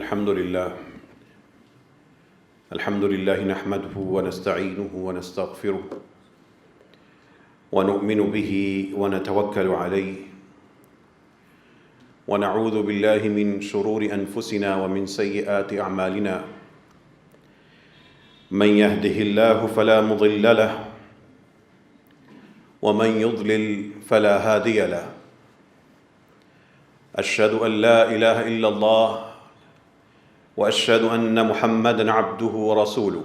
الحمد لله نحمده ونستعينه ونستغفره ونؤمن به ونتوكل عليه ونعوذ بالله من شرور أنفسنا ومن سيئات أعمالنا من يهده الله فلا مضل له ومن يضلل فلا هادي له أشهد أن لا إله إلا الله وأشهد أن محمدًا عبده ورسوله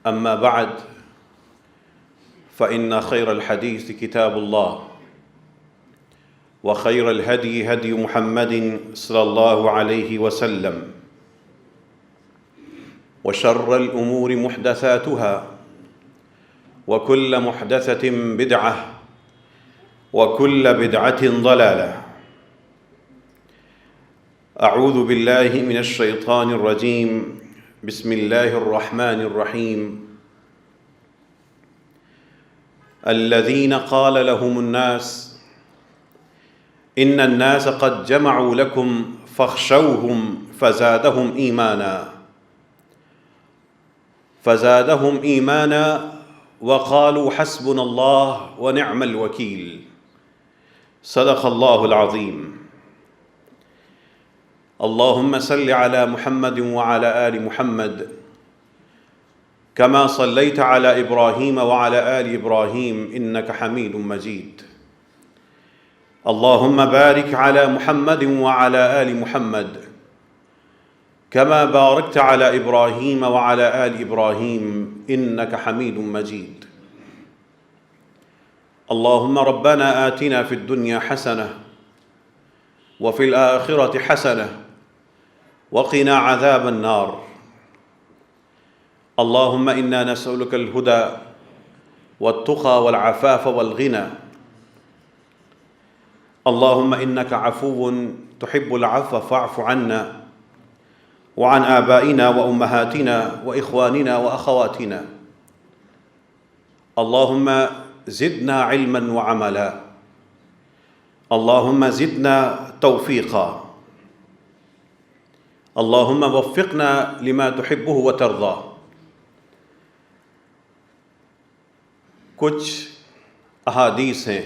أما بعد فإن خير الحديث كتاب الله وخير الهدي هدي محمد صلى الله عليه وسلم وشر الأمور محدثاتها وكل محدثة بدعة وكل بدعة ضلالة أعوذ بالله من الشيطان الرجيم بسم الله الرحمن الرحيم الذين قال لهم الناس إن الناس قد جمعوا لكم فاخشوهم فزادهم إيمانا وقالوا حسبنا الله ونعم الوكيل صدق الله العظيم اللهم صل على محمد وعلى آل محمد كما صليت على إبراهيم وعلى آل إبراهيم إنك حميد مجيد اللهم بارك على محمد وعلى آل محمد كما باركت على إبراهيم وعلى آل إبراهيم إنك حميد مجيد اللهم ربنا آتنا في الدنيا حسنة وفي الآخرة حسنة وقنا عذاب النار اللهم إنا نسألك الهدى والتقى والعفاف والغنى اللهم إنك عفو تحب العفو فاعف عنا وعن آبائنا وأمهاتنا وإخواننا وأخواتنا اللهم زدنا علما وعملا اللهم زدنا توفيقا اللهم وفقنا لما تحبه وترضى. کچھ احادیث ہیں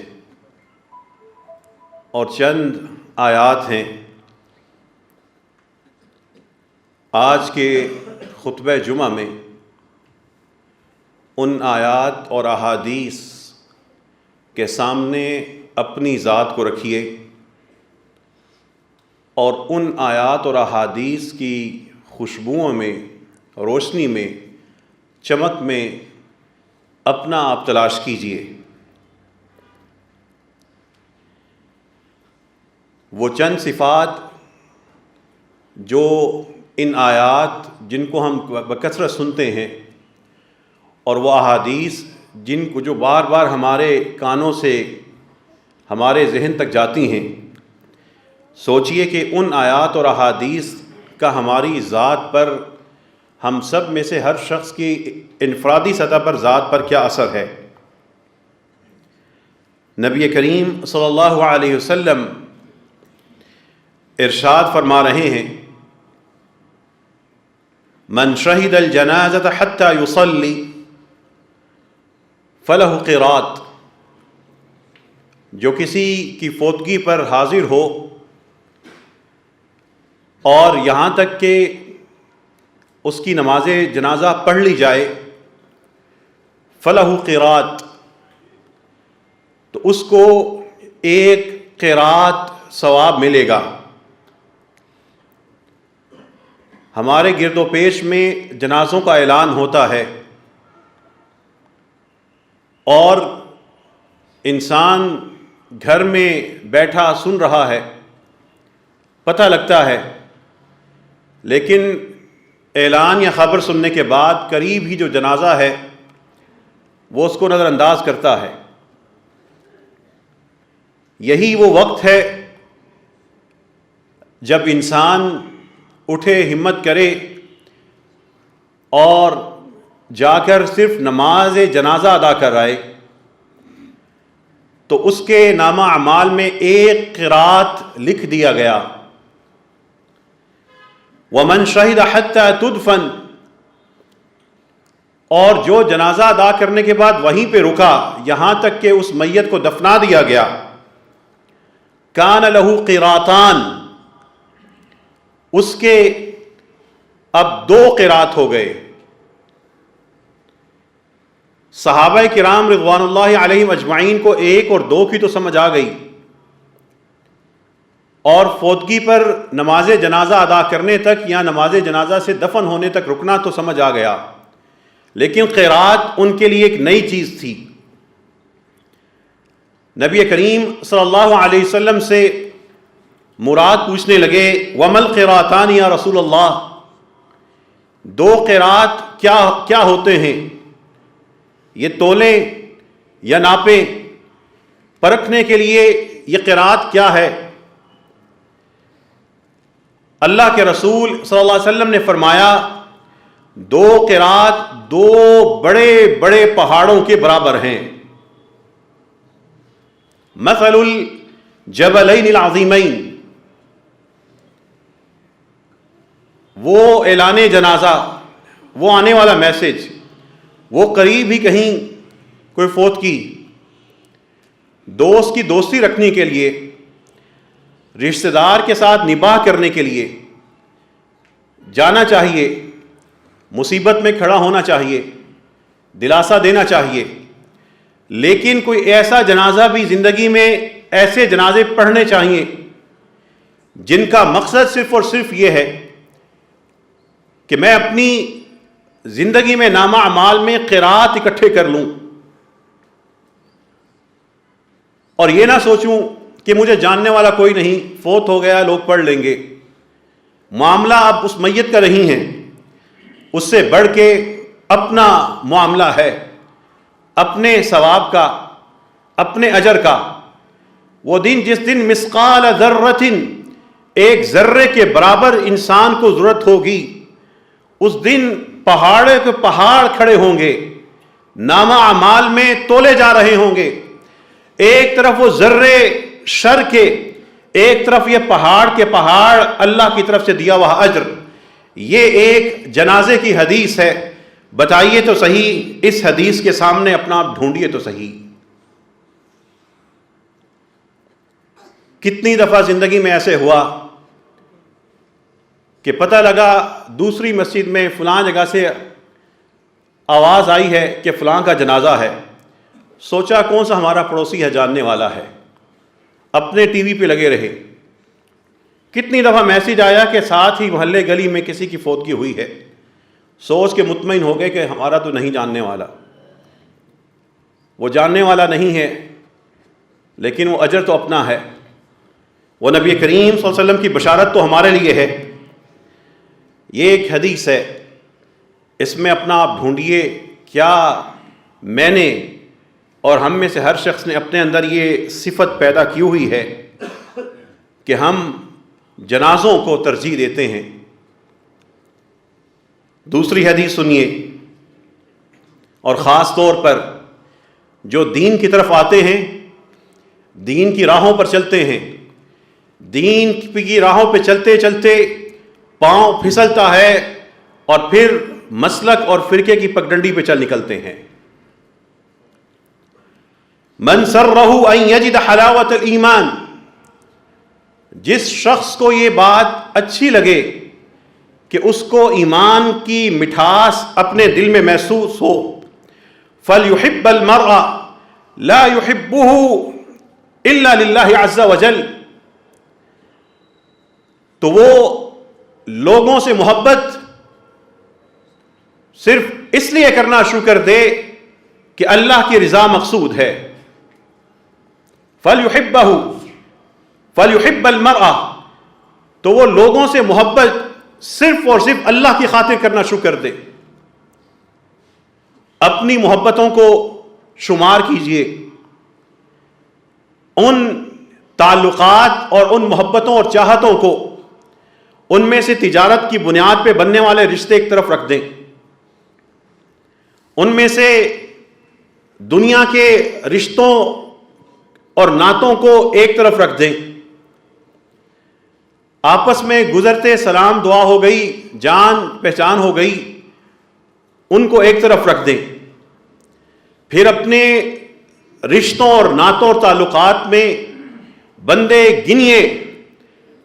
اور چند آیات ہیں آج کے خطبہ جمعہ میں. ان آیات اور احادیث کے سامنے اپنی ذات کو رکھیے اور ان آیات اور احادیث کی خوشبوؤں میں، روشنی میں، چمک میں اپنا آپ تلاش کیجیے. وہ چند صفات جو ان آیات جن کو ہم بکثرت سنتے ہیں اور وہ احادیث جن کو جو بار بار ہمارے کانوں سے ہمارے ذہن تک جاتی ہیں، سوچئے کہ ان آیات اور احادیث کا ہماری ذات پر، ہم سب میں سے ہر شخص کی انفرادی سطح پر ذات پر کیا اثر ہے. نبی کریم صلی اللہ علیہ وسلم ارشاد فرما رہے ہیں من شہد الجنازۃ حتی یصلی فلہ قیراط. جو کسی کی فوتگی پر حاضر ہو اور یہاں تک کہ اس کی نماز جنازہ پڑھ لی جائے، فلہ قیراط، تو اس کو ایک قیراط ثواب ملے گا. ہمارے گرد و پیش میں جنازوں کا اعلان ہوتا ہے اور انسان گھر میں بیٹھا سن رہا ہے، پتہ لگتا ہے، لیکن اعلان یا خبر سننے کے بعد قریب ہی جو جنازہ ہے وہ اس کو نظر انداز کرتا ہے. یہی وہ وقت ہے جب انسان اٹھے، ہمت کرے اور جا کر صرف نماز جنازہ ادا کر آئے، تو اس کے نامہ اعمال میں ایک قرات لکھ دیا گیا ومن شہد حتی تدفن، اور جو جنازہ ادا کرنے کے بعد وہیں پہ رکا یہاں تک کہ اس میت کو دفنا دیا گیا، کان لہ قراطان، اس کے اب 2 قرات ہو گئے۔ صحابہ کرام رضوان اللہ علیہم اجمعین کو 1 اور 2 کی تو سمجھ آ گئی، اور فوتگی پر نماز جنازہ ادا کرنے تک یا نماز جنازہ سے دفن ہونے تک رکنا تو سمجھ آ گیا، لیکن قرات ان کے لیے ایک نئی چیز تھی۔ نبی کریم صلی اللہ علیہ وسلم سے مراد پوچھنے لگے، وَمَا الْقِرَاتَانِ یا رسول اللہ، 2 قرات کیا ہوتے ہیں؟ یہ تولیں یا ناپیں؟ پرکھنے کے لیے یہ قرات کیا ہے؟ اللہ کے رسول صلی اللہ علیہ وسلم نے فرمایا 2 قرات 2 بڑے بڑے پہاڑوں کے برابر ہیں۔ مثل الجبلین العظیمین، وہ اعلان جنازہ، وہ آنے والا میسج، وہ قریب ہی کہیں کوئی فوت کی، دوست کی دوستی رکھنے کے لیے، رشتہ دار کے ساتھ نباہ کرنے کے لیے جانا چاہیے، مصیبت میں کھڑا ہونا چاہیے، دلاسا دینا چاہیے، لیکن کوئی ایسا جنازہ بھی زندگی میں، ایسے جنازے پڑھنے چاہیے جن کا مقصد صرف اور صرف یہ ہے کہ میں اپنی زندگی میں نامہ اعمال میں قرات اکٹھے کر لوں، اور یہ نہ سوچوں کہ مجھے جاننے والا کوئی نہیں، فوت ہو گیا لوگ پڑھ لیں گے۔ معاملہ اب اس میت کا نہیں ہے، اس سے بڑھ کے اپنا معاملہ ہے، اپنے ثواب کا، اپنے اجر کا۔ وہ دن جس دن مثقال ذرۃ، ایک ذرے کے برابر انسان کو ضرورت ہوگی، اس دن پہاڑ کے پہاڑ کھڑے ہوں گے، نامہ اعمال میں تولے جا رہے ہوں گے، ایک طرف وہ ذرے شر کے، ایک طرف یہ پہاڑ کے پہاڑ اللہ کی طرف سے دیا ہوا اجر۔ یہ ایک جنازے کی حدیث ہے، بتائیے تو صحیح، اس حدیث کے سامنے اپنا آپ ڈھونڈیے تو صحیح۔ کتنی دفعہ زندگی میں ایسے ہوا کہ پتہ لگا دوسری مسجد میں فلاں جگہ سے آواز آئی ہے کہ فلاں کا جنازہ ہے، سوچا کون سا ہمارا پڑوسی ہے، جاننے والا ہے، اپنے ٹی وی پہ لگے رہے۔ کتنی دفعہ میسج آیا کہ ساتھ ہی محلے گلی میں کسی کی فوتگی ہوئی ہے، سوچ کے مطمئن ہو گئے کہ ہمارا تو نہیں جاننے والا، وہ جاننے والا نہیں ہے لیکن وہ اجر تو اپنا ہے، وہ نبی کریم صلی اللہ علیہ وسلم کی بشارت تو ہمارے لیے ہے۔ یہ ایک حدیث ہے، اس میں اپنا آپ ڈھونڈیے، کیا میں نے اور ہم میں سے ہر شخص نے اپنے اندر یہ صفت پیدا کی ہوئی ہے کہ ہم جنازوں کو ترجیح دیتے ہیں۔ دوسری حدیث سنیے، اور خاص طور پر جو دین کی طرف آتے ہیں، دین کی راہوں پر چلتے ہیں، دین کی راہوں پہ چلتے چلتے پاؤں پھسلتا ہے اور پھر مسلک اور فرقے کی پگڈنڈی پہ چل نکلتے ہیں۔ من سرہ ان یجد حلاوت الایمان، جس شخص کو یہ بات اچھی لگے کہ اس کو ایمان کی مٹھاس اپنے دل میں محسوس ہو، فلیحب المرء لا يحبه الا للہ عز وجل، تو وہ لوگوں سے محبت صرف اس لیے کرنا شروع کر دے کہ اللہ کی رضا مقصود ہے۔ فَلْيُحِبَّ الْمَرْءَ، تو وہ لوگوں سے محبت صرف اور صرف اللہ کی خاطر کرنا شروع کر دے۔ اپنی محبتوں کو شمار کیجئے، ان تعلقات اور ان محبتوں اور چاہتوں کو، ان میں سے تجارت کی بنیاد پہ بننے والے رشتے ایک طرف رکھ دیں، ان میں سے دنیا کے رشتوں اور نعتوں کو ایک طرف رکھ دیں۔ آپس میں گزرتے سلام دعا ہو گئی، جان پہچان ہو گئی، ان کو ایک طرف رکھ دیں. پھر اپنے رشتوں اور نعتوں اور تعلقات میں بندے گنیے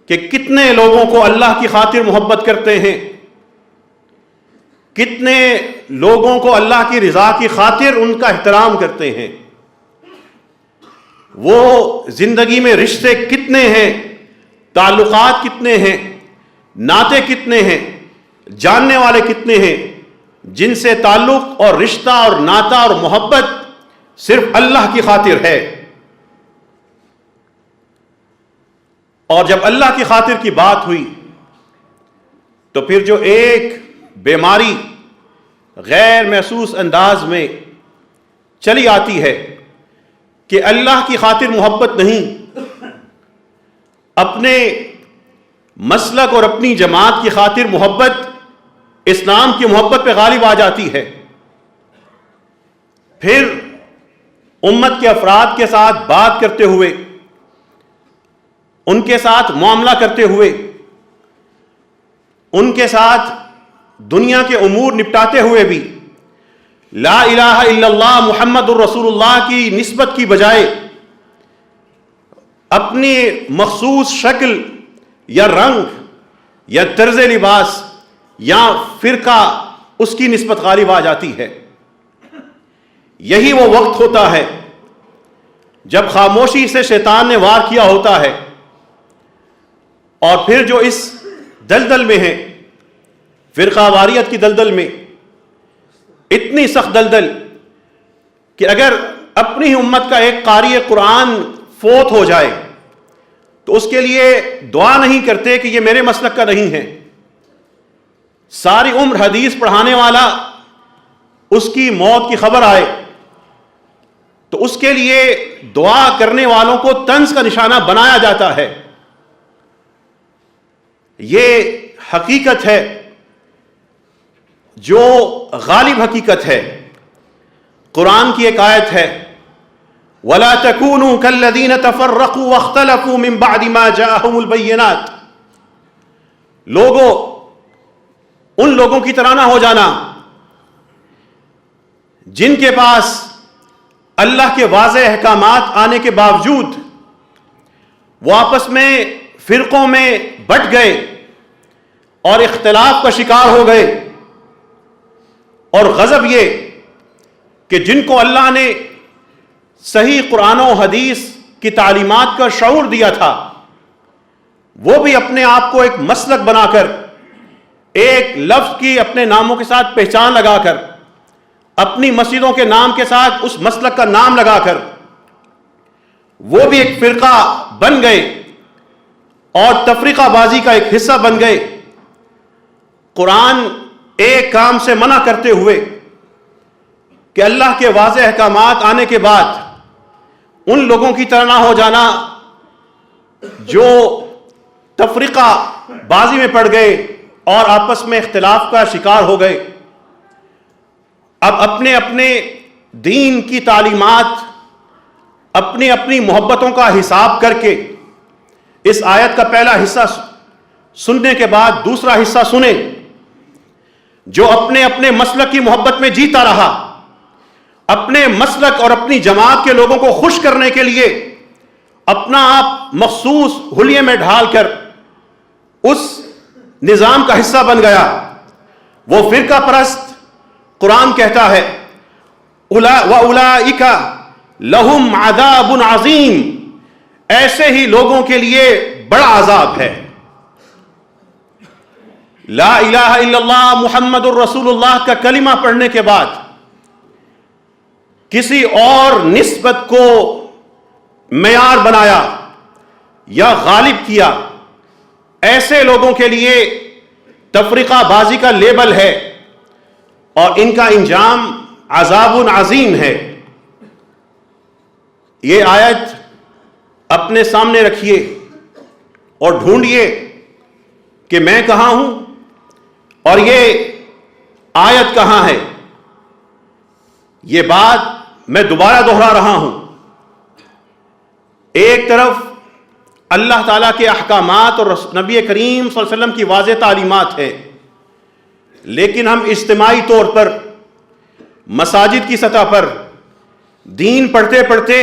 کہ کتنے لوگوں کو اللہ کی خاطر محبت کرتے ہیں، کتنے لوگوں کو اللہ کی رضا کی خاطر ان کا احترام کرتے ہیں. وہ زندگی میں رشتے کتنے ہیں، تعلقات کتنے ہیں، ناطے کتنے ہیں، جاننے والے کتنے ہیں جن سے تعلق اور رشتہ اور ناطہ اور محبت صرف اللہ کی خاطر ہے. اور جب اللہ کی خاطر کی بات ہوئی تو پھر جو ایک بیماری غیر محسوس انداز میں چلی آتی ہے کہ اللہ کی خاطر محبت نہیں، اپنے مسلک اور اپنی جماعت کی خاطر محبت، اسلام کی محبت پہ غالب آ جاتی ہے. پھر امت کے افراد کے ساتھ بات کرتے ہوئے، ان کے ساتھ معاملہ کرتے ہوئے، ان کے ساتھ دنیا کے امور نپٹاتے ہوئے بھی لا الہ الا اللہ محمد الرسول اللہ کی نسبت کی بجائے اپنی مخصوص شکل یا رنگ یا طرز لباس یا فرقہ اس کی نسبت غالب آ جاتی ہے. یہی وہ وقت ہوتا ہے جب خاموشی سے شیطان نے وار کیا ہوتا ہے، اور پھر جو اس دلدل میں ہے، فرقہ واریت کی دلدل میں، اتنی سخت دلدل کہ اگر اپنی ہی امت کا ایک قاری قرآن فوت ہو جائے تو اس کے لیے دعا نہیں کرتے کہ یہ میرے مسلک کا نہیں ہے. ساری عمر حدیث پڑھانے والا اس کی موت کی خبر آئے تو اس کے لیے دعا کرنے والوں کو طنز کا نشانہ بنایا جاتا ہے. یہ حقیقت ہے جو غالب حقیقت ہے. قرآن کی ایک آیت ہے وَلَا تَكُونُوا كَالَّذِينَ تَفَرَّقُوا وَاخْتَلَفُوا مِن بَعْدِ مَا جَاءَهُمُ الْبَيِّنَاتُ. لوگوں، ان لوگوں کی طرح نہ ہو جانا جن کے پاس اللہ کے واضح احکامات آنے کے باوجود وہ آپس میں فرقوں میں بٹ گئے اور اختلاف کا شکار ہو گئے. اور غضب یہ کہ جن کو اللہ نے صحیح قرآن و حدیث کی تعلیمات کا شعور دیا تھا وہ بھی اپنے آپ کو ایک مسلک بنا کر، ایک لفظ کی اپنے ناموں کے ساتھ پہچان لگا کر، اپنی مسجدوں کے نام کے ساتھ اس مسلک کا نام لگا کر وہ بھی ایک فرقہ بن گئے اور تفریقہ بازی کا ایک حصہ بن گئے. قرآن ایک کام سے منع کرتے ہوئے کہ اللہ کے واضح احکامات آنے کے بعد ان لوگوں کی طرح نہ ہو جانا جو تفریقہ بازی میں پڑ گئے اور آپس میں اختلاف کا شکار ہو گئے. اب اپنے اپنے دین کی تعلیمات، اپنی اپنی محبتوں کا حساب کر کے اس آیت کا پہلا حصہ سننے کے بعد دوسرا حصہ سنیں. جو اپنے اپنے مسلک کی محبت میں جیتا رہا، اپنے مسلک اور اپنی جماعت کے لوگوں کو خوش کرنے کے لیے اپنا آپ مخصوص حلیے میں ڈھال کر اس نظام کا حصہ بن گیا، وہ فرقہ پرست. قرآن کہتا ہے وَأُولَئِكَ لَهُمْ عَذَابٌ عَظِيمٌ، ایسے ہی لوگوں کے لیے بڑا عذاب ہے. لا الہ الا اللہ محمد الرسول اللہ کا کلمہ پڑھنے کے بعد کسی اور نسبت کو معیار بنایا یا غالب کیا، ایسے لوگوں کے لیے تفریقہ بازی کا لیبل ہے اور ان کا انجام عذاب عظیم ہے. یہ آیت اپنے سامنے رکھیے اور ڈھونڈیے کہ میں کہاں ہوں اور یہ آیت کہاں ہے. یہ بات میں دوبارہ دہرا رہا ہوں. ایک طرف اللہ تعالیٰ کے احکامات اور نبی کریم صلی اللہ علیہ وسلم کی واضح تعلیمات ہیں، لیکن ہم اجتماعی طور پر مساجد کی سطح پر دین پڑھتے پڑھتے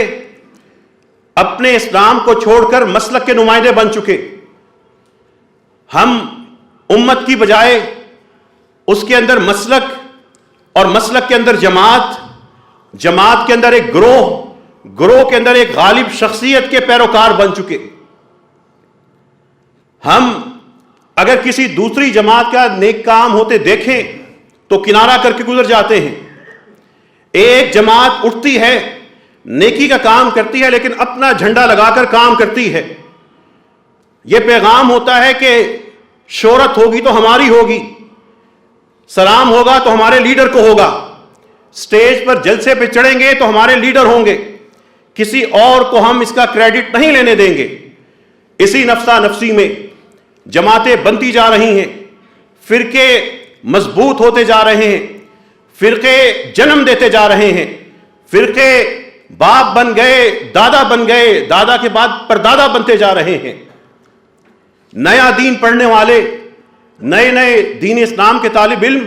اپنے اسلام کو چھوڑ کر مسلک کے نمائندے بن چکے۔ ہم امت کی بجائے اس کے اندر مسلک اور مسلک کے اندر جماعت، جماعت کے اندر ایک گروہ، گروہ کے اندر ایک غالب شخصیت کے پیروکار بن چکے۔ ہم اگر کسی دوسری جماعت کا نیک کام ہوتے دیکھیں تو کنارہ کر کے گزر جاتے ہیں۔ ایک جماعت اٹھتی ہے، نیکی کا کام کرتی ہے، لیکن اپنا جھنڈا لگا کر کام کرتی ہے۔ یہ پیغام ہوتا ہے کہ شہرت ہوگی تو ہماری ہوگی، سلام ہوگا تو ہمارے لیڈر کو ہوگا، سٹیج پر جلسے پہ چڑھیں گے تو ہمارے لیڈر ہوں گے، کسی اور کو ہم اس کا کریڈٹ نہیں لینے دیں گے۔ اسی نفسہ نفسی میں جماعتیں بنتی جا رہی ہیں، فرقے مضبوط ہوتے جا رہے ہیں، فرقے جنم دیتے جا رہے ہیں، فرقے باپ بن گئے، دادا بن گئے، دادا کے بعد پردادا بنتے جا رہے ہیں۔ نیا دین پڑھنے والے، نئے نئے دین اسلام کے طالب علم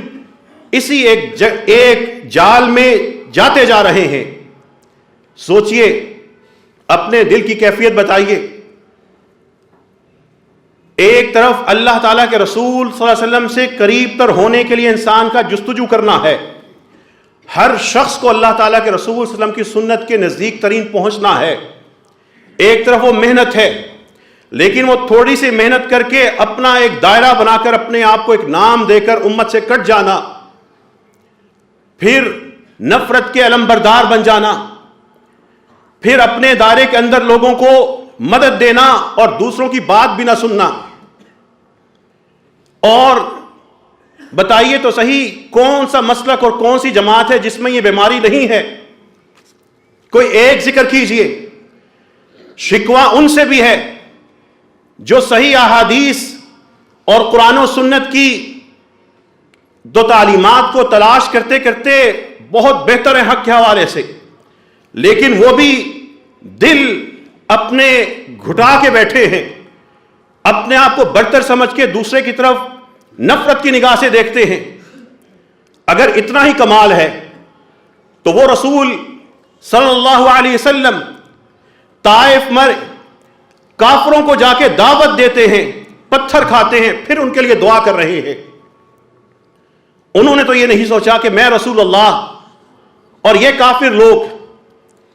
اسی ایک جال میں جاتے جا رہے ہیں۔ سوچئے، اپنے دل کی کیفیت بتائیے۔ ایک طرف اللہ تعالیٰ کے رسول صلی اللہ علیہ وسلم سے قریب تر ہونے کے لیے انسان کا جستجو کرنا ہے، ہر شخص کو اللہ تعالیٰ کے رسول صلی اللہ علیہ وسلم کی سنت کے نزدیک ترین پہنچنا ہے۔ ایک طرف وہ محنت ہے، لیکن وہ تھوڑی سی محنت کر کے اپنا ایک دائرہ بنا کر اپنے آپ کو ایک نام دے کر امت سے کٹ جانا، پھر نفرت کے علمبردار بن جانا، پھر اپنے دائرے کے اندر لوگوں کو مدد دینا اور دوسروں کی بات بھی نہ سننا۔ اور بتائیے تو صحیح، کون سا مسلک اور کون سی جماعت ہے جس میں یہ بیماری نہیں ہے؟ کوئی ایک ذکر کیجئے۔ شکوہ ان سے بھی ہے جو صحیح احادیث اور قرآن و سنت کی دو تعلیمات کو تلاش کرتے کرتے بہت بہتر ہے حق کے حوالے سے، لیکن وہ بھی دل اپنے گھٹا کے بیٹھے ہیں، اپنے آپ کو برتر سمجھ کے دوسرے کی طرف نفرت کی نگاہ سے دیکھتے ہیں۔ اگر اتنا ہی کمال ہے تو وہ رسول صلی اللہ علیہ وسلم طائف میں کافروں کو جا کے دعوت دیتے ہیں، پتھر کھاتے ہیں، پھر ان کے لیے دعا کر رہے ہیں۔ انہوں نے تو یہ نہیں سوچا کہ میں رسول اللہ اور یہ کافر لوگ،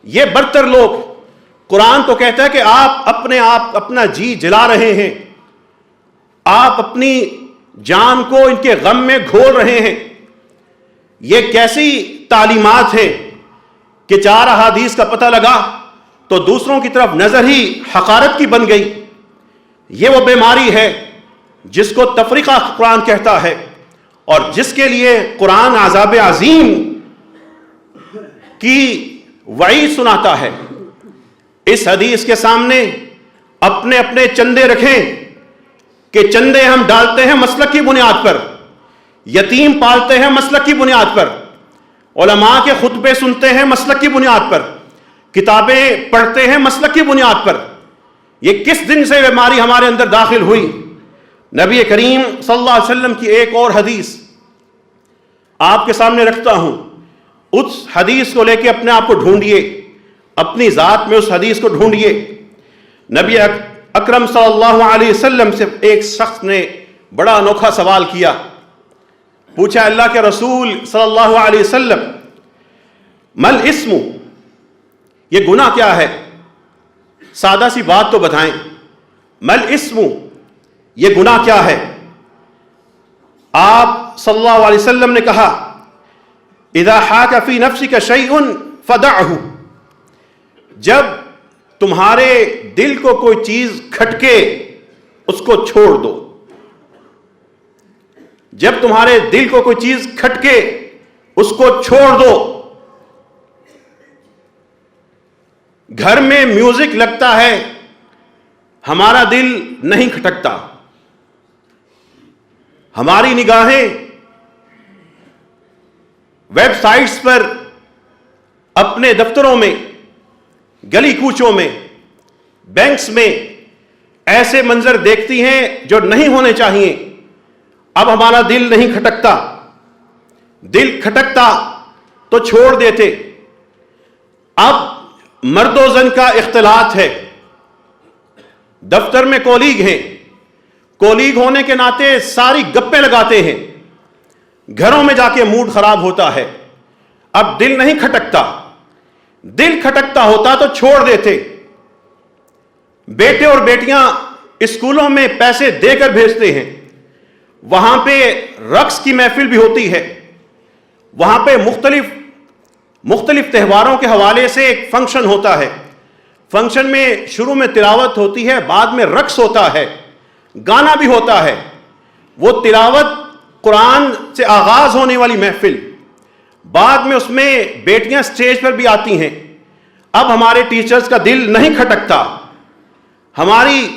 یہ برتر لوگ، قرآن تو کہتا ہے کہ آپ اپنا جی جلا رہے ہیں، آپ اپنی جان کو ان کے غم میں گھول رہے ہیں۔ یہ کیسی تعلیمات ہیں کہ چار احادیث کا پتہ لگا تو دوسروں کی طرف نظر ہی حقارت کی بن گئی۔ یہ وہ بیماری ہے جس کو تفریقہ قرآن کہتا ہے، اور جس کے لیے قرآن عذاب عظیم کی وعید سناتا ہے۔ اس حدیث کے سامنے اپنے اپنے چندے رکھیں کہ چندے ہم ڈالتے ہیں مسلک کی بنیاد پر، یتیم پالتے ہیں مسلک کی بنیاد پر، علماء کے خطبے سنتے ہیں مسلک کی بنیاد پر، کتابیں پڑھتے ہیں مسلک کی بنیاد پر۔ یہ کس دن سے بیماری ہمارے اندر داخل ہوئی؟ نبی کریم صلی اللہ علیہ وسلم کی ایک اور حدیث آپ کے سامنے رکھتا ہوں، اس حدیث کو لے کے اپنے آپ کو ڈھونڈیے، اپنی ذات میں اس حدیث کو ڈھونڈیے۔ نبی اکرم صلی اللہ علیہ وسلم سے ایک شخص نے بڑا انوکھا سوال کیا، پوچھا اللہ کے رسول صلی اللہ علیہ وسلم، مل اسم، یہ گناہ کیا ہے؟ سادہ سی بات تو بتائیں، مل اسم، یہ گناہ کیا ہے؟ آپ صلی اللہ علیہ وسلم نے کہا، اذا حاک فی نفسک شیء فدعہ، جب تمہارے دل کو کوئی چیز کھٹکے اس کو چھوڑ دو۔ جب تمہارے دل کو کوئی چیز کھٹکے اس کو چھوڑ دو۔ گھر میں میوزک لگتا ہے، ہمارا دل نہیں کھٹکتا، ہماری نگاہیں ویب سائٹس پر، اپنے دفتروں میں، گلی کوچوں میں، بینکس میں ایسے منظر دیکھتی ہیں جو نہیں ہونے چاہیے. اب ہمارا دل نہیں کھٹکتا، دل کھٹکتا تو چھوڑ دیتے. اب مرد و زن کا اختلاط ہے. دفتر میں کولیگ ہیں، کولیگ ہونے کے ناطے ساری گپیں لگاتے ہیں، گھروں میں جا کے موڈ خراب ہوتا ہے. اب دل نہیں کھٹکتا، دل کھٹکتا ہوتا تو چھوڑ دیتے. بیٹے اور بیٹیاں اسکولوں میں پیسے دے کر بھیجتے ہیں، وہاں پہ رقص کی محفل بھی ہوتی ہے، وہاں پہ مختلف تہواروں کے حوالے سے ایک فنکشن ہوتا ہے. فنکشن میں شروع میں تلاوت ہوتی ہے، بعد میں رقص ہوتا ہے، گانا بھی ہوتا ہے. وہ تلاوت قرآن سے آغاز ہونے والی محفل، بعد میں اس میں بیٹیاں سٹیج پر بھی آتی ہیں. اب ہمارے ٹیچرز کا دل نہیں کھٹکتا، ہماری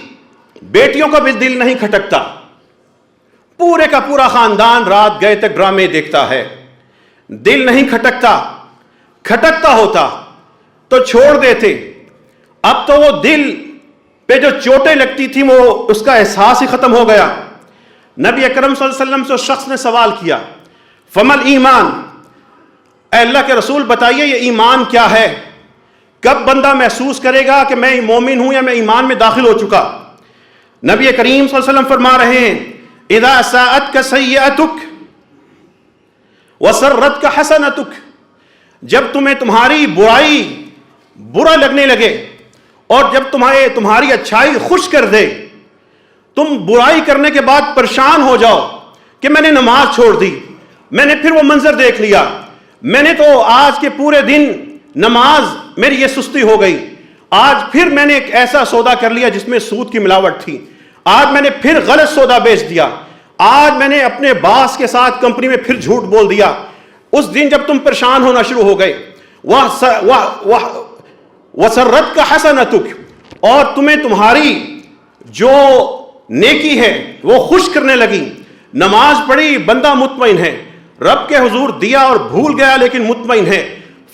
بیٹیوں کا بھی دل نہیں کھٹکتا. پورے کا پورا خاندان رات گئے تک ڈرامے دیکھتا ہے، دل نہیں کھٹکتا. کھٹکتا ہوتا تو چھوڑ دیتے. اب تو وہ دل پہ جو چوٹیں لگتی تھیں وہ اس کا احساس ہی ختم ہو گیا. نبی اکرم صلی اللہ علیہ وسلم سے اس شخص نے سوال کیا، فمل ایمان، اے اللہ کے رسول بتائیے یہ ایمان کیا ہے؟ کب بندہ محسوس کرے گا کہ میں مومن ہوں یا میں ایمان میں داخل ہو چکا؟ نبی کریم صلی اللہ علیہ وسلم فرما رہے ہیں، اذا ساءتک سیئتک وسرتک حسنتک، جب تمہیں تمہاری برائی برا لگنے لگے اور جب تمہاری اچھائی خوش کر دے، تم برائی کرنے کے بعد پریشان ہو جاؤ کہ میں نے نماز چھوڑ دی، میں نے پھر وہ منظر دیکھ لیا، میں نے تو آج کے پورے دن نماز میری یہ سستی ہو گئی، آج پھر میں نے ایک ایسا سودا کر لیا جس میں سود کی ملاوٹ تھی، آج میں نے پھر غلط سودا بیچ دیا، آج میں نے اپنے باس کے ساتھ کمپنی میں پھر جھوٹ بول دیا. اس دن جب تم پریشان ہونا شروع ہو گئے، وَسَرَّتْكَ حَسَنَتُكَ، اور تمہیں تمہاری جو نیکی ہے وہ خوش کرنے لگی. نماز پڑھی، بندہ مطمئن ہے، رب کے حضور دیا اور بھول گیا لیکن مطمئن ہے.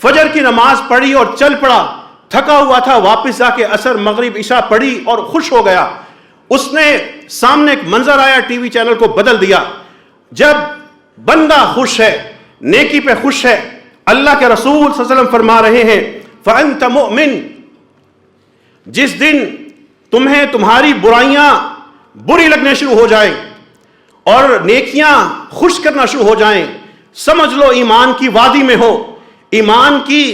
فجر کی نماز پڑھی اور چل پڑا، تھکا ہوا تھا، واپس جا کے عصر مغرب عشاء پڑھی اور خوش ہو گیا. اس نے سامنے ایک منظر آیا، ٹی وی چینل کو بدل دیا. جب بندہ خوش ہے، نیکی پہ خوش ہے، اللہ کے رسول صلی اللہ علیہ وسلم فرما رہے ہیں فَأَنْتَ مُؤْمِن، جس دن تمہیں تمہاری برائیاں بری لگنے شروع ہو جائیں اور نیکیاں خوش کرنا شروع ہو جائیں، سمجھ لو ایمان کی وادی میں ہو. ایمان کی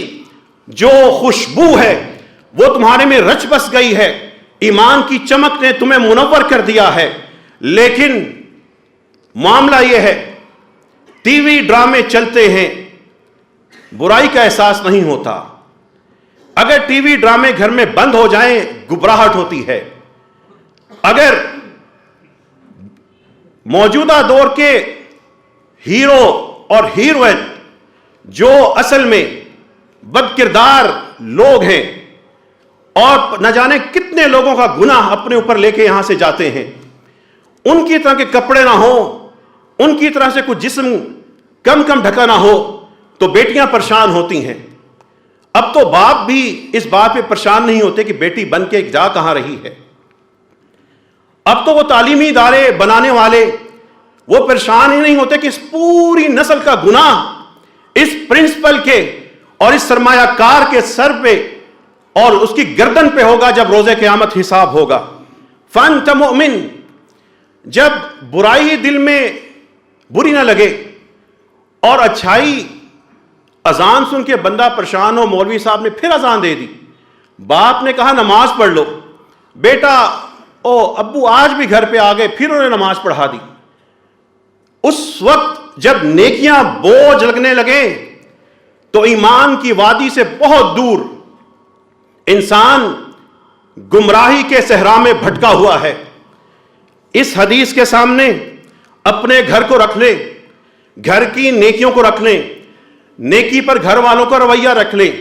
جو خوشبو ہے وہ تمہارے میں رچ بس گئی ہے، ایمان کی چمک نے تمہیں منور کر دیا ہے. لیکن معاملہ یہ ہے، ٹی وی ڈرامے چلتے ہیں، برائی کا احساس نہیں ہوتا. اگر ٹی وی ڈرامے گھر میں بند ہو جائیں گھبراہٹ ہوتی ہے. اگر موجودہ دور کے ہیرو اور ہیروئن جو اصل میں بد کردار لوگ ہیں اور نہ جانے کتنے لوگوں کا گناہ اپنے اوپر لے کے یہاں سے جاتے ہیں، ان کی طرح کے کپڑے نہ ہوں، ان کی طرح سے کچھ جسم کم ڈھکا نہ ہو تو بیٹیاں پریشان ہوتی ہیں. اب تو باپ بھی اس بات پہ پریشان نہیں ہوتے کہ بیٹی بن کے جا کہاں رہی ہے. اب تو وہ تعلیمی ادارے بنانے والے وہ پریشان ہی نہیں ہوتے کہ اس پوری نسل کا گناہ اس پرنسپل کے اور اس سرمایہ کار کے سر پہ اور اس کی گردن پہ ہوگا جب روز قیامت حساب ہوگا. فَأَنْتَ مُؤْمِن، جب برائی دل میں بری نہ لگے اور اچھائی، اذان سن کے بندہ پریشان ہو، مولوی صاحب نے پھر اذان دے دی، باپ نے کہا نماز پڑھ لو، بیٹا ابو آج بھی گھر پہ آ گئے، پھر انہوں نے نماز پڑھا دی. اس وقت جب نیکیاں بوجھ لگنے لگے تو ایمان کی وادی سے بہت دور انسان گمراہی کے صحرا میں بھٹکا ہوا ہے. اس حدیث کے سامنے اپنے گھر کو رکھ لیں، گھر کی نیکیوں کو رکھ لیں، نیکی پر گھر والوں کا رویہ رکھ لیں،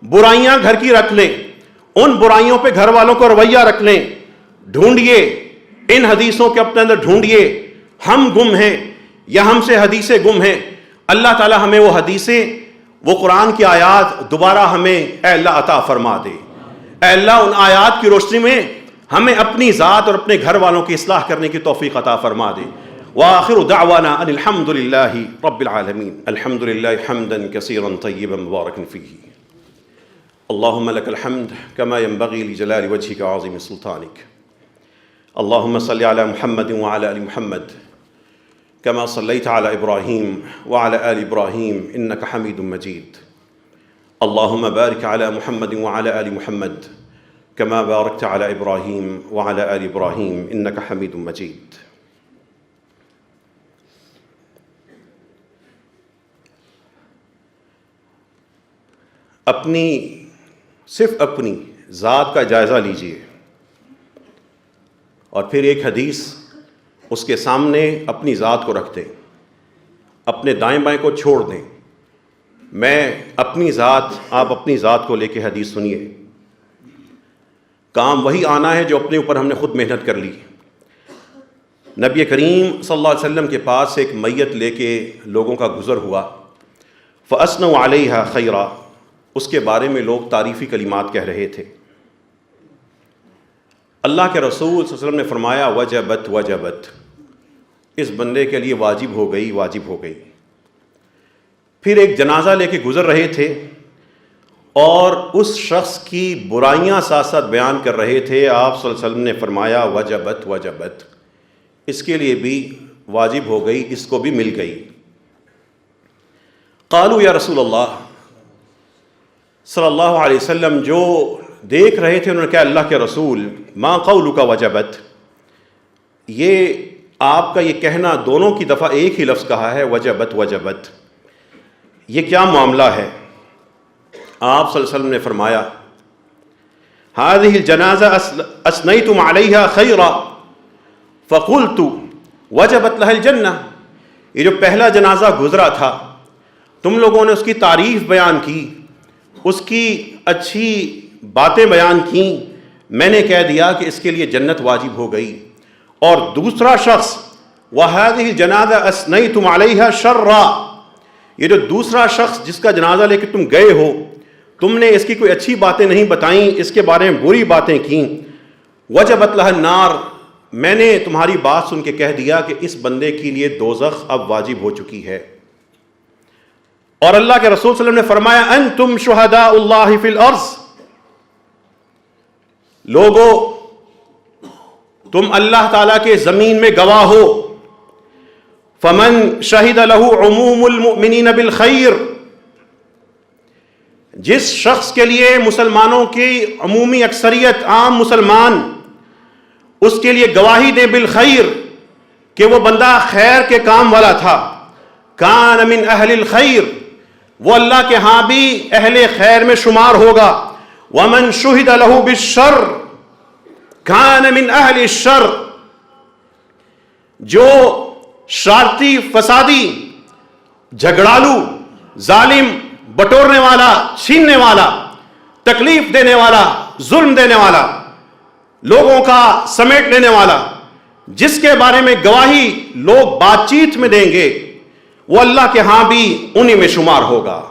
برائیاں گھر کی رکھ لیں، ان برائیوں پہ گھر والوں کا رویہ رکھ لیں. ڈھونڈیے ان حدیثوں کے اپنے اندر، ڈھونڈیے ہم گم ہیں یا ہم سے حدیثیں گم ہیں. اللہ تعالی ہمیں وہ حدیثیں، وہ قرآن کی آیات دوبارہ ہمیں اے اللہ عطا فرما دے. اے اللہ ان آیات کی روشنی میں ہمیں اپنی ذات اور اپنے گھر والوں کی اصلاح کرنے کی توفیق عطا فرما دے. وآخر دعوانا ان الحمد للہ رب العالمین. الحمد للہ حمدا کثیرا طیبا مبارکا فیہ. اللہم لک الحمد کما ينبغی لجلال وجہک وعظیم سلطانک. اللہم صل علی محمد وعلی آل محمد کما صلیت علی ابراہیم وعلی آل ابراہیم انک حمید مجید. اللہم بارک علی محمد وعلی آل محمد کما بارکت علی ابراہیم وعلی آل ابراہیم انک حمید مجید. صرف اپنی ذات کا جائزہ لیجئے اور پھر ایک حدیث اس کے سامنے اپنی ذات کو رکھ دیں، اپنے دائیں بائیں کو چھوڑ دیں. میں اپنی ذات، آپ اپنی ذات کو لے کے حدیث سنیے. کام وہی آنا ہے جو اپنے اوپر ہم نے خود محنت کر لی. نبی کریم صلی اللہ علیہ وسلم کے پاس ایک میت لے کے لوگوں کا گزر ہوا. فَأَثْنَوْا عَلَيْهَا خَيْرًا، اس کے بارے میں لوگ تعریفی کلمات کہہ رہے تھے. اللہ کے رسول صلی اللہ علیہ وسلم نے فرمایا وجبت وجبت، اس بندے کے لیے واجب ہو گئی، واجب ہو گئی. پھر ایک جنازہ لے کے گزر رہے تھے اور اس شخص کی برائیاں ساتھ ساتھ بیان کر رہے تھے. آپ صلی اللہ علیہ وسلم نے فرمایا وجبت وجبت، اس کے لیے بھی واجب ہو گئی، اس کو بھی مل گئی. قالوا یا رسول اللہ صلی اللہ علیہ وسلم، جو دیکھ رہے تھے انہوں نے کہا اللہ کے رسول ما قولک وجبت، یہ آپ کا یہ کہنا دونوں کی دفعہ ایک ہی لفظ کہا ہے وجبت وجبت، یہ کیا معاملہ ہے؟ آپ صلی اللہ علیہ وسلم نے فرمایا هذه الجنازہ اثنیتم علیہا خیرا فقلت وجبت لها الجنہ. یہ جو پہلا جنازہ گزرا تھا تم لوگوں نے اس کی تعریف بیان کی، اس کی اچھی باتیں بیان کی، میں نے کہہ دیا کہ اس کے لیے جنت واجب ہو گئی. اور دوسرا شخص وَهَذِهِ الْجَنَازَةُ أَثْنَيْتُمْ عَلَيْهَا شَرًّا، یہ جو دوسرا شخص جس کا جنازہ لے کے تم گئے ہو، تم نے اس کی کوئی اچھی باتیں نہیں بتائیں، اس کے بارے میں بری باتیں کیں. وجبت لها النار، میں نے تمہاری بات سن کے کہہ دیا کہ اس بندے کے لیے دوزخ اب واجب ہو چکی ہے. اور اللہ کے رسول صلی اللہ علیہ وسلم نے فرمایا انتم شہداء اللہ فی الارض، لوگو تم اللہ تعالیٰ کے زمین میں گواہ ہو. فمن شہد لہ عموم المؤمنین بالخیر، جس شخص کے لیے مسلمانوں کی عمومی اکثریت عام مسلمان اس کے لیے گواہی دے بالخیر کہ وہ بندہ خیر کے کام والا تھا، کان من اہل الخیر، وہ اللہ کے ہاں بھی اہل خیر میں شمار ہوگا. ومن شہد لہ بالشر کان من اہل الشر، جو شرارتی فسادی جھگڑالو ظالم بٹورنے والا چھیننے والا تکلیف دینے والا ظلم دینے والا لوگوں کا سمیٹ لینے والا جس کے بارے میں گواہی لوگ بات چیت میں دیں گے، وہ اللہ کے ہاں بھی انہی میں شمار ہوگا.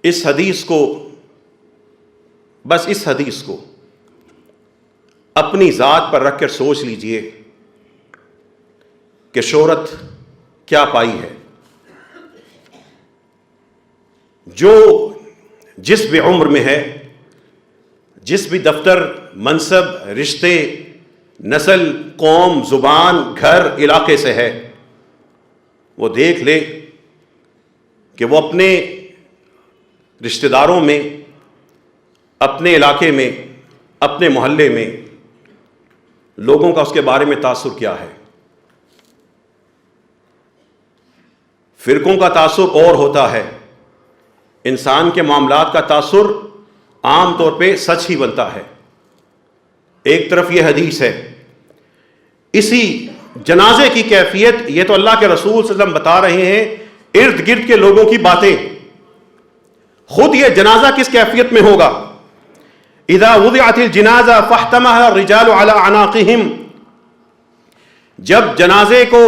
اس حدیث کو، بس اس حدیث کو اپنی ذات پر رکھ کر سوچ لیجئے کہ شہرت کیا پائی ہے. جو جس بھی عمر میں ہے، جس بھی دفتر منصب رشتے نسل قوم زبان گھر علاقے سے ہے، وہ دیکھ لے کہ وہ اپنے رشتہ داروں میں، اپنے علاقے میں، اپنے محلے میں لوگوں کا اس کے بارے میں تاثر کیا ہے. فرقوں کا تاثر اور ہوتا ہے، انسان کے معاملات کا تاثر عام طور پہ سچ ہی بنتا ہے. ایک طرف یہ حدیث ہے، اسی جنازے کی کیفیت یہ تو اللہ کے رسول صلی اللہ علیہ وسلم بتا رہے ہیں، ارد گرد کے لوگوں کی باتیں. خود یہ جنازہ کس کیفیت میں ہوگا؟ اذا وضعت الجنازہ فاحتملها الرجال على اعناقهم، جب جنازے کو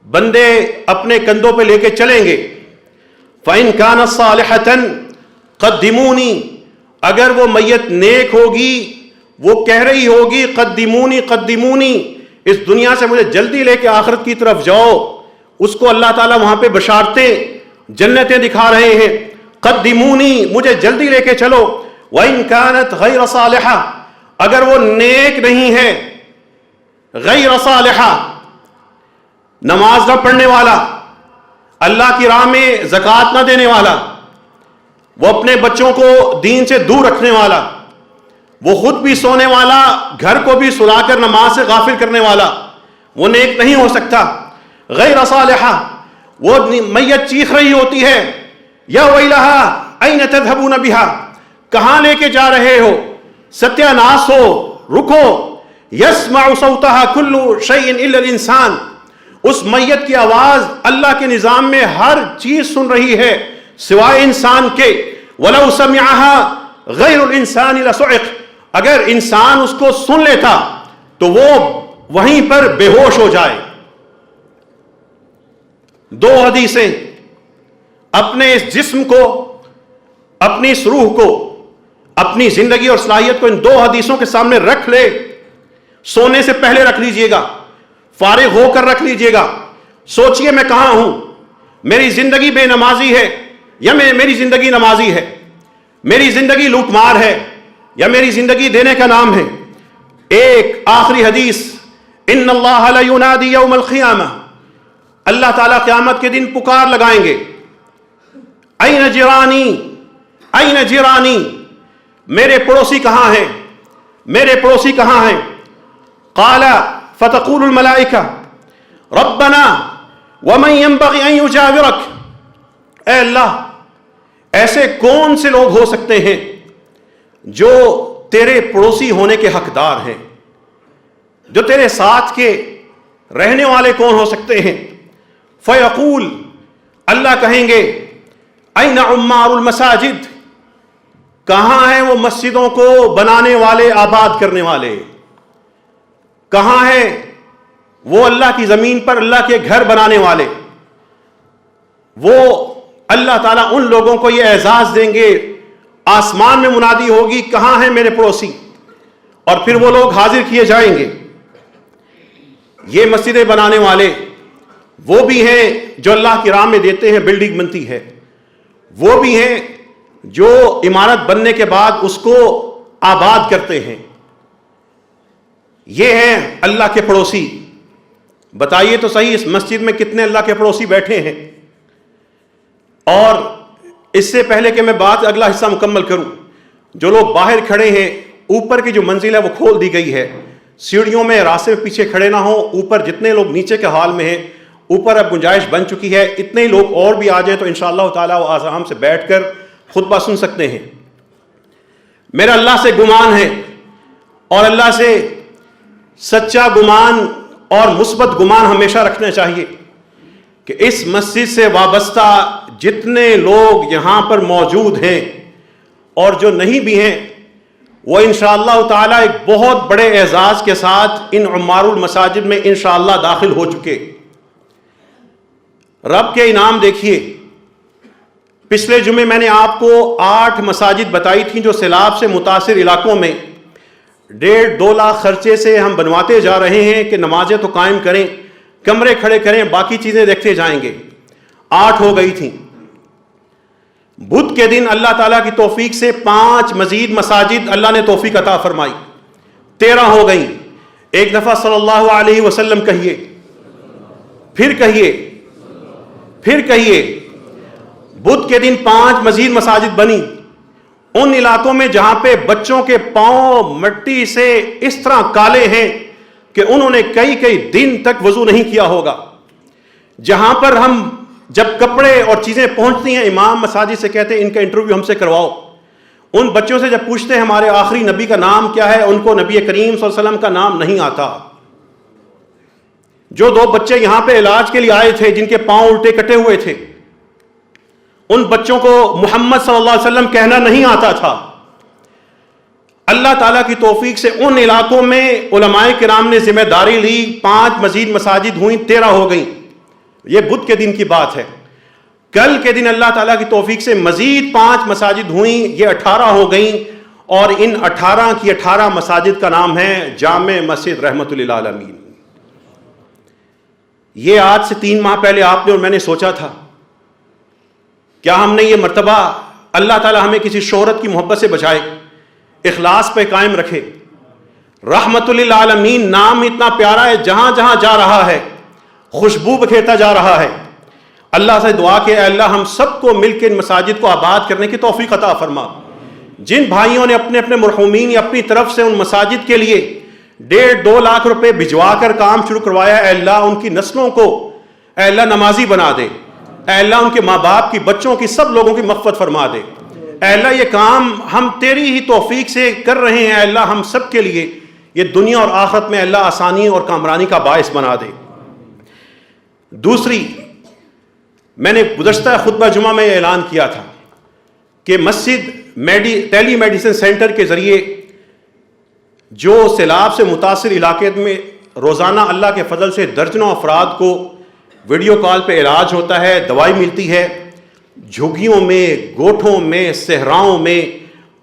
بندے اپنے کندھوں پہ لے کے چلیں گے، فإن كانت صالحة، قدمونی، اگر وہ میت نیک ہوگی وہ کہہ رہی ہوگی قدمونی قدمونی، اس دنیا سے مجھے جلدی لے کے آخرت کی طرف جاؤ، اس کو اللہ تعالیٰ وہاں پہ بشارتیں جنتیں دکھا رہے ہیں، قدمونی مجھے جلدی لے کے چلو۔ وَإِن كَانَتْ غَيْرَ صَالِحَةٍ، اگر وہ نیک نہیں ہے، غیر صالحہ، نماز نہ پڑھنے والا، اللہ کی راہ میں زکوٰۃ نہ دینے والا، وہ اپنے بچوں کو دین سے دور رکھنے والا، وہ خود بھی سونے والا، گھر کو بھی سلا کر نماز سے غافل کرنے والا، وہ نیک نہیں ہو سکتا۔ غیر صالحہ، وہ میت چیخ رہی ہوتی ہے، یا ویلہا این تذہبون بہا، کہاں لے کے جا رہے ہو، ستیہ ناس ہو، رکو۔ یسمع صوتہا کل شیء الا الانسان، اس میت کی آواز اللہ کے نظام میں ہر چیز سن رہی ہے سوائے انسان کے۔ وَلَوْ سَمِعَهَا غَيْرُ الْإِنسَانِ لَصُعِقَ، اگر انسان اس کو سن لیتا تو وہ وہیں پر بے ہوش ہو جائے۔ دو حدیثیں، اپنے اس جسم کو، اپنی اس روح کو، اپنی زندگی اور صلاحیت کو ان دو حدیثوں کے سامنے رکھ لے، سونے سے پہلے رکھ لیجئے گا، فارغ ہو کر رکھ لیجئے گا، سوچئے میں کہاں ہوں، میری زندگی بے نمازی ہے یا میری زندگی نمازی ہے، میری زندگی لوٹ مار ہے یا میری زندگی دینے کا نام ہے۔ ایک آخری حدیث، ان اللہ لینادی یوم القیامہ، اللہ تعالیٰ قیامت کے دن پکار لگائیں گے، این جیرانی این جیرانی، میرے پڑوسی کہاں ہیں، میرے پڑوسی کہاں ہیں؟ قال فتقول الملائکہ ربنا ومن ينبغي ان يجاورك، اے اللہ ایسے کون سے لوگ ہو سکتے ہیں جو تیرے پڑوسی ہونے کے حقدار ہیں، جو تیرے ساتھ کے رہنے والے کون ہو سکتے ہیں؟ فیقول، اللہ کہیں گے این عمار المساجد، کہاں ہیں وہ مسجدوں کو بنانے والے، آباد کرنے والے، کہاں ہیں وہ اللہ کی زمین پر اللہ کے گھر بنانے والے؟ وہ اللہ تعالیٰ ان لوگوں کو یہ اعزاز دیں گے، آسمان میں منادی ہوگی کہاں ہیں میرے پڑوسی، اور پھر وہ لوگ حاضر کیے جائیں گے۔ یہ مسجدیں بنانے والے وہ بھی ہیں جو اللہ کی راہ میں دیتے ہیں، بلڈنگ بنتی ہے، وہ بھی ہیں جو عمارت بننے کے بعد اس کو آباد کرتے ہیں، یہ ہیں اللہ کے پڑوسی۔ بتائیے تو صحیح، اس مسجد میں کتنے اللہ کے پڑوسی بیٹھے ہیں؟ اور اس سے پہلے کہ میں بات اگلا حصہ مکمل کروں، جو لوگ باہر کھڑے ہیں، اوپر کی جو منزل ہے وہ کھول دی گئی ہے، سیڑھیوں میں راستے میں پیچھے کھڑے نہ ہوں، اوپر جتنے لوگ نیچے کے حال میں ہیں، اوپر اب گنجائش بن چکی ہے، اتنے ہی لوگ اور بھی آ جائیں تو انشاءاللہ تعالیٰ وہ آرام سے بیٹھ کر خطبہ سن سکتے ہیں۔ میرا اللہ سے گمان ہے، اور اللہ سے سچا گمان اور مثبت گمان ہمیشہ رکھنا چاہیے کہ اس مسجد سے وابستہ جتنے لوگ یہاں پر موجود ہیں اور جو نہیں بھی ہیں، وہ انشاءاللہ تعالیٰ ایک بہت بڑے اعزاز کے ساتھ ان عمار المساجد میں انشاءاللہ داخل ہو چکے۔ رب کے انعام دیکھیے، پچھلے جمعے میں نے آپ کو 8 مساجد بتائی تھیں جو سیلاب سے متاثر علاقوں میں 1.5-2 لاکھ خرچے سے ہم بنواتے جا رہے ہیں کہ نمازیں تو قائم کریں، کمرے کھڑے کریں، باقی چیزیں دیکھتے جائیں گے۔ 8 ہو گئی تھیں۔ بدھ کے دن اللہ تعالیٰ کی توفیق سے 5 مزید مساجد اللہ نے توفیق عطا فرمائی، 13 ہو گئیں۔ ایک دفعہ صلی اللہ علیہ وسلم کہیے، پھر کہیے، پھر کہیے۔ بدھ کے دن 5 مزید مساجد بنی ان علاقوں میں جہاں پہ بچوں کے پاؤں مٹی سے اس طرح کالے ہیں کہ انہوں نے کئی دن تک وضو نہیں کیا ہوگا، جہاں پر ہم جب کپڑے اور چیزیں پہنچتی ہیں امام مساجد سے کہتے ہیں ان کا انٹرویو ہم سے کرواؤ۔ ان بچوں سے جب پوچھتے ہیں ہمارے آخری نبی کا نام کیا ہے، ان کو نبی کریم صلی اللہ علیہ وسلم کا نام نہیں آتا۔ جو 2 بچے یہاں پہ علاج کے لیے آئے تھے جن کے پاؤں الٹے کٹے ہوئے تھے، ان بچوں کو محمد صلی اللہ علیہ وسلم کہنا نہیں آتا تھا۔ اللہ تعالیٰ کی توفیق سے ان علاقوں میں علماء کرام نے ذمہ داری لی، 5 مزید مساجد ہوئیں، 13 ہو گئیں۔ یہ بدھ کے دن کی بات ہے۔ کل کے دن اللہ تعالیٰ کی توفیق سے مزید 5 مساجد ہوئیں، یہ 18 ہو گئیں، اور ان 18 کی 18 مساجد کا نام ہے جامع مسجد رحمت للعالمین۔ یہ آج سے 3 ماہ پہلے آپ نے اور میں نے سوچا تھا، کیا ہم نے یہ مرتبہ، اللہ تعالیٰ ہمیں کسی شہرت کی محبت سے بچائے، اخلاص پہ قائم رکھے۔ رحمت للعالمین نام اتنا پیارا ہے، جہاں جہاں جا رہا ہے خوشبو بکھیرتا جا رہا ہے۔ اللہ سے دعا کہ اے اللہ ہم سب کو مل کے ان مساجد کو آباد کرنے کی توفیق عطا فرما۔ جن بھائیوں نے اپنے اپنے مرحومین یا اپنی طرف سے ان مساجد کے لیے 1.5-2 لاکھ روپے بھجوا کر کام شروع کروایا، اے اللہ ان کی نسلوں کو اے اللہ نمازی بنا دے، اے اللہ ان کے ماں باپ کی، بچوں کی، سب لوگوں کی مغفرت فرما دے۔ اے اللہ یہ کام ہم تیری ہی توفیق سے کر رہے ہیں، اے اللہ ہم سب کے لیے یہ دنیا اور آخرت میں اللہ آسانی اور کامرانی کا باعث بنا دے۔ دوسری، میں نے گزشتہ خطبہ جمعہ میں اعلان کیا تھا کہ مسجد ٹیلی میڈیسن سینٹر کے ذریعے جو سیلاب سے متاثر علاقے میں روزانہ اللہ کے فضل سے درجنوں افراد کو ویڈیو کال پہ علاج ہوتا ہے، دوائی ملتی ہے، جھگیوں میں، گوٹھوں میں، صحراؤں میں،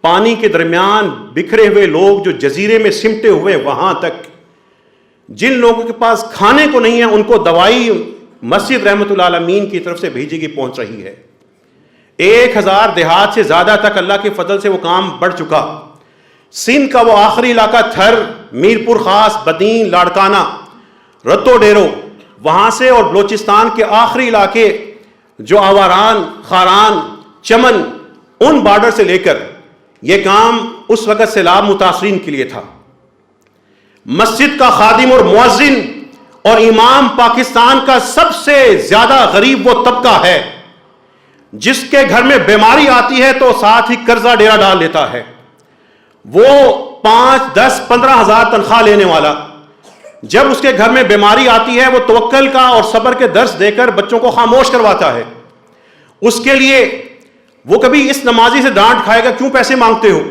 پانی کے درمیان بکھرے ہوئے لوگ جو جزیرے میں سمٹے ہوئے، وہاں تک جن لوگوں کے پاس کھانے کو نہیں ہے ان کو دوائی مسجد رحمت العالمین کی طرف سے بھیجی گئی پہنچ رہی ہے۔ 1000 دیہات سے زیادہ تک اللہ کے فضل سے وہ کام بڑھ چکا۔ سندھ کا وہ آخری علاقہ تھر، میرپور خاص، بدین، لاڑکانہ، رتو ڈیرو، وہاں سے اور بلوچستان کے آخری علاقے جو آواران، خاران، چمن، ان بارڈر سے لے کر یہ کام اس وقت سیلاب متاثرین کے لیے تھا۔ مسجد کا خادم اور مؤذن اور امام پاکستان کا سب سے زیادہ غریب وہ طبقہ ہے جس کے گھر میں بیماری آتی ہے تو ساتھ ہی قرضہ ڈیرا ڈال لیتا ہے۔ وہ 5، 10، 15 ہزار تنخواہ لینے والا جب اس کے گھر میں بیماری آتی ہے وہ توکل کا اور صبر کے درس دے کر بچوں کو خاموش کرواتا ہے۔ اس کے لیے وہ کبھی اس نمازی سے ڈانٹ کھائے گا کیوں پیسے مانگتے ہو،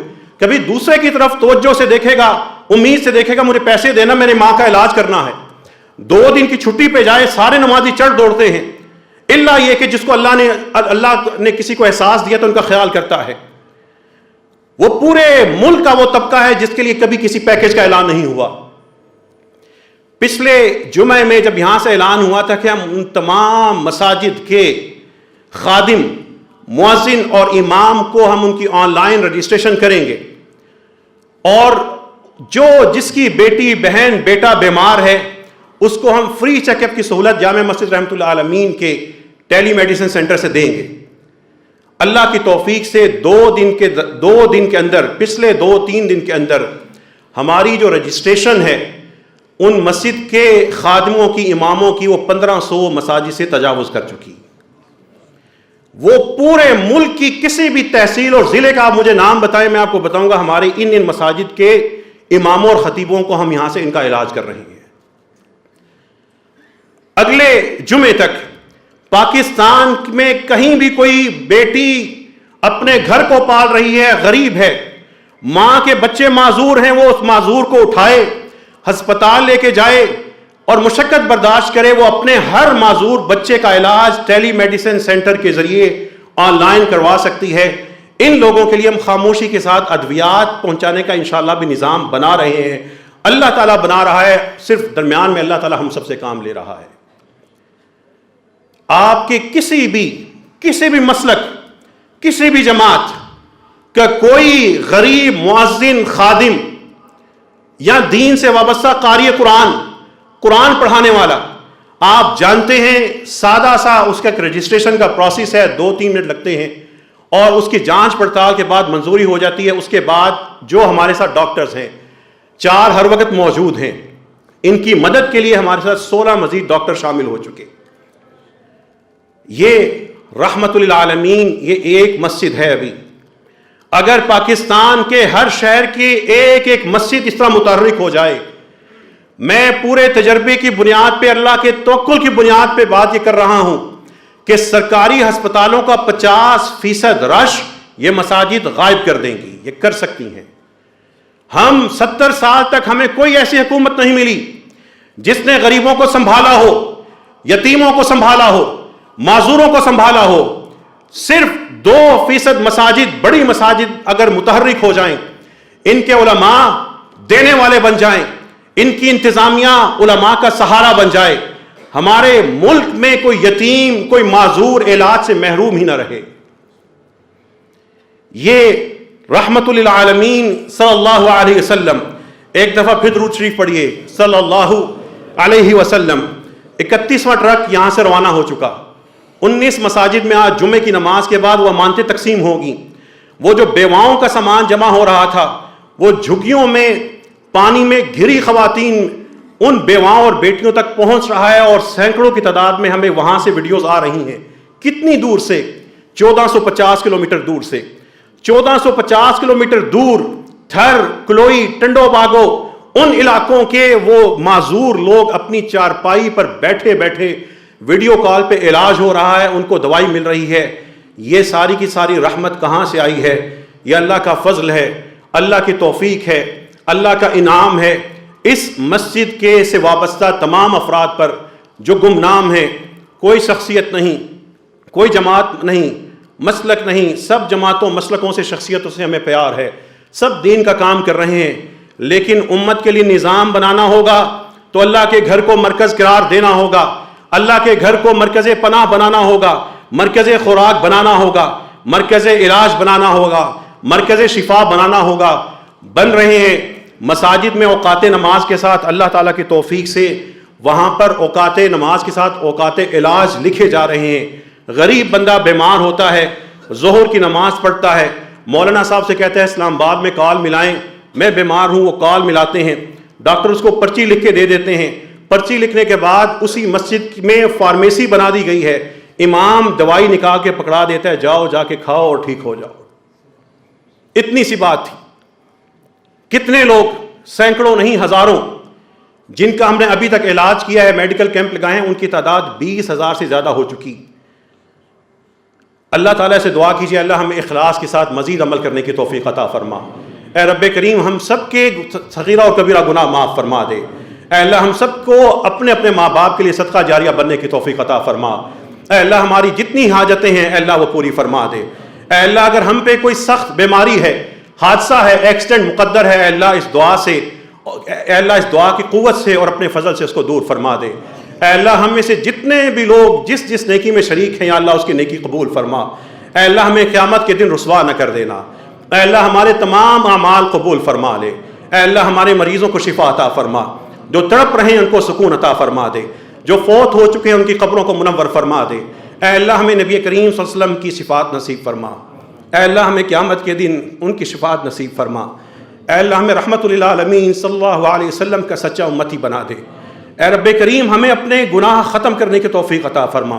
کبھی دوسرے کی طرف توجہ سے دیکھے گا، امید سے دیکھے گا مجھے پیسے دینا، میری ماں کا علاج کرنا ہے۔ 2 دن کی چھٹی پہ جائے سارے نمازی چڑھ دوڑتے ہیں، اللہ یہ کہ جس کو اللہ نے کسی کو احساس دیا تو ان کا خیال کرتا ہے۔ وہ پورے ملک کا وہ طبقہ ہے جس کے لیے کبھی کسی پیکج کا اعلان نہیں ہوا۔ پچھلے جمعے میں جب یہاں سے اعلان ہوا تھا کہ ہم ان تمام مساجد کے خادم، مؤذن اور امام کو ہم ان کی آن لائن رجسٹریشن کریں گے، اور جس کی بیٹی، بہن، بیٹا بیمار ہے اس کو ہم فری چیک اپ کی سہولت جامع مسجد رحمت العالمین کے ٹیلی میڈیسن سینٹر سے دیں گے۔ اللہ کی توفیق سے 2 دن کے اندر، پچھلے 2-3 دن کے اندر ہماری جو رجسٹریشن ہے ان مسجد کے خادموں کی، اماموں کی، وہ 1500 مساجد سے تجاوز کر چکی۔ وہ پورے ملک کی کسی بھی تحصیل اور ضلع کا آپ مجھے نام بتائیں، میں آپ کو بتاؤں گا ہمارے ان مساجد کے اماموں اور خطیبوں کو ہم یہاں سے ان کا علاج کر رہے ہیں۔ اگلے جمعے تک پاکستان میں کہیں بھی کوئی بیٹی اپنے گھر کو پال رہی ہے، غریب ہے، ماں کے بچے معذور ہیں، وہ اس معذور کو اٹھائے، ہسپتال لے کے جائے اور مشقت برداشت کرے، وہ اپنے ہر معذور بچے کا علاج ٹیلی میڈیسن سینٹر کے ذریعے آن لائن کروا سکتی ہے۔ ان لوگوں کے لیے ہم خاموشی کے ساتھ ادویات پہنچانے کا انشاءاللہ بھی نظام بنا رہے ہیں۔ اللہ تعالیٰ بنا رہا ہے، صرف درمیان میں اللہ تعالیٰ ہم سب سے کام لے رہا ہے۔ آپ کے کسی بھی مسلک، کسی بھی جماعت کا کوئی غریب مؤذن، خادم یا دین سے وابستہ قاری قرآن پڑھانے والا، آپ جانتے ہیں سادہ سا اس کا رجسٹریشن کا پروسیس ہے، 2-3 منٹ لگتے ہیں اور اس کی جانچ پڑتال کے بعد منظوری ہو جاتی ہے۔ اس کے بعد جو ہمارے ساتھ ڈاکٹرز ہیں 4 ہر وقت موجود ہیں، ان کی مدد کے لیے ہمارے ساتھ 16 مزید ڈاکٹر شامل ہو چکے۔ یہ رحمت للعالمین یہ ایک مسجد ہے۔ ابھی اگر پاکستان کے ہر شہر کی ایک مسجد اس طرح متحرک ہو جائے، میں پورے تجربے کی بنیاد پہ، اللہ کے توکل کی بنیاد پہ بات یہ کر رہا ہوں کہ سرکاری ہسپتالوں کا 50% رش یہ مساجد غائب کر دیں گی، یہ کر سکتی ہیں۔ ہم 70 سال تک ہمیں کوئی ایسی حکومت نہیں ملی جس نے غریبوں کو سنبھالا ہو، یتیموں کو سنبھالا ہو، معذوروں کو سنبھالا ہو. صرف 2% مساجد، بڑی مساجد اگر متحرک ہو جائیں، ان کے علماء دینے والے بن جائیں، ان کی انتظامیہ علماء کا سہارا بن جائے، ہمارے ملک میں کوئی یتیم، کوئی معذور علاج سے محروم ہی نہ رہے. یہ رحمت للعالمین صلی اللہ علیہ وسلم، ایک دفعہ پھر درود شریف پڑھیے صلی اللہ علیہ وسلم. 31واں ٹرک یہاں سے روانہ ہو چکا. 19 مساجد میں آج جمعے کی نماز کے بعد وہ امانتیں تقسیم ہوگی. وہ جو بیواؤں کا سامان جمع ہو رہا تھا، وہ جھگیوں میں پانی میں گھری خواتین ان بیواؤں اور بیٹیوں تک پہنچ رہا ہے، اور سینکڑوں کی تعداد میں ہمیں وہاں سے ویڈیوز آ رہی ہیں. کتنی دور سے؟ 1450 کلومیٹر دور سے. 1450 کلومیٹر دور تھر، کلوئی، ٹنڈو باگو، ان علاقوں کے وہ معذور لوگ اپنی چارپائی پر بیٹھے بیٹھے ویڈیو کال پہ علاج ہو رہا ہے، ان کو دوائی مل رہی ہے. یہ ساری کی ساری رحمت کہاں سے آئی ہے؟ یہ اللہ کا فضل ہے، اللہ کی توفیق ہے، اللہ کا انعام ہے. اس مسجد کے سے وابستہ تمام افراد پر جو گمنام ہیں، کوئی شخصیت نہیں، کوئی جماعت نہیں، مسلک نہیں، سب جماعتوں مسلکوں سے شخصیتوں سے ہمیں پیار ہے، سب دین کا کام کر رہے ہیں. لیکن امت کے لیے نظام بنانا ہوگا تو اللہ کے گھر کو مرکز قرار دینا ہوگا، اللہ کے گھر کو مرکز پناہ بنانا ہوگا، مرکز خوراک بنانا ہوگا، مرکز علاج بنانا ہوگا، مرکز شفا بنانا ہوگا. بن رہے ہیں. مساجد میں اوقات نماز کے ساتھ اللہ تعالیٰ کی توفیق سے وہاں پر اوقات نماز کے ساتھ اوقات علاج لکھے جا رہے ہیں. غریب بندہ بیمار ہوتا ہے، ظہر کی نماز پڑھتا ہے، مولانا صاحب سے کہتا ہے اسلام آباد میں کال ملائیں، میں بیمار ہوں، وہ کال ملاتے ہیں، ڈاکٹر اس کو پرچی لکھ کے دے دیتے ہیں. پرچی لکھنے کے بعد اسی مسجد میں فارمیسی بنا دی گئی ہے، امام دوائی نکال کے پکڑا دیتا ہے، جاؤ جا کے کھاؤ اور ٹھیک ہو جاؤ. اتنی سی بات تھی. کتنے لوگ، سینکڑوں نہیں ہزاروں، جن کا ہم نے ابھی تک علاج کیا ہے، میڈیکل کیمپ لگائے ہیں، ان کی تعداد 20,000 سے زیادہ ہو چکی. اللہ تعالیٰ سے دعا کیجیے اللہ ہمیں اخلاص کے ساتھ مزید عمل کرنے کی توفیق عطا فرما. اے رب کریم ہم سب کے صغیرہ اور کبیرہ گناہ معاف فرما دے. اے اللہ ہم سب کو اپنے اپنے ماں باپ کے لیے صدقہ جاریہ بننے کی توفیق عطا فرما. اے اللہ ہماری جتنی حاجتیں ہیں اے اللہ وہ پوری فرما دے. اے اللہ اگر ہم پہ کوئی سخت بیماری ہے، حادثہ ہے، ایکسیڈنٹ مقدر ہے، اے اللہ اس دعا سے، اے اللہ اس دعا کی قوت سے اور اپنے فضل سے اس کو دور فرما دے. اے اللہ ہم میں سے جتنے بھی لوگ جس جس نیکی میں شریک ہیں یا اللہ اس کی نیکی قبول فرما. اے اللہ ہمیں قیامت کے دن رسوا نہ کر دینا. اے اللہ ہمارے تمام اعمال قبول فرما لے. اے اللہ ہمارے مریضوں کو شفا عطا فرما، جو تڑپ رہے ہیں ان کو سکون عطا فرما دے، جو فوت ہو چکے ہیں ان کی قبروں کو منور فرما دے. اے اللہ ہمیں نبی کریم صلی اللہ علیہ وسلم کی شفاعت نصیب فرما. اے اللہ ہمیں قیامت کے دن ان کی شفاعت نصیب فرما. اے اللہ ہمیں رحمت للعالمین صلی اللہ علیہ وسلم کا سچا امتی بنا دے. اے رب کریم ہمیں اپنے گناہ ختم کرنے کی توفیق عطا فرما.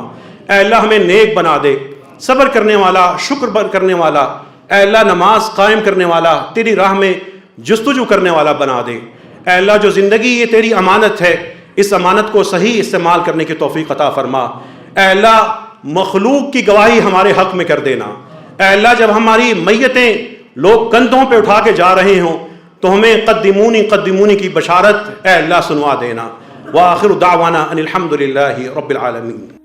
اے اللہ ہمیں نیک بنا دے، صبر کرنے والا، شکر کرنے والا، اے اللہ نماز قائم کرنے والا، تیری راہ میں جستجو کرنے والا بنا دے. اے اللہ جو زندگی یہ تیری امانت ہے، اس امانت کو صحیح استعمال کرنے کی توفیق عطا فرما. اے اللہ مخلوق کی گواہی ہمارے حق میں کر دینا. اے اللہ جب ہماری میتیں لوگ کندھوں پہ اٹھا کے جا رہے ہوں تو ہمیں قدمونی قدمونی کی بشارت اے اللہ سنوا دینا. وآخر دعوانا ان الحمد للہ رب العالمین.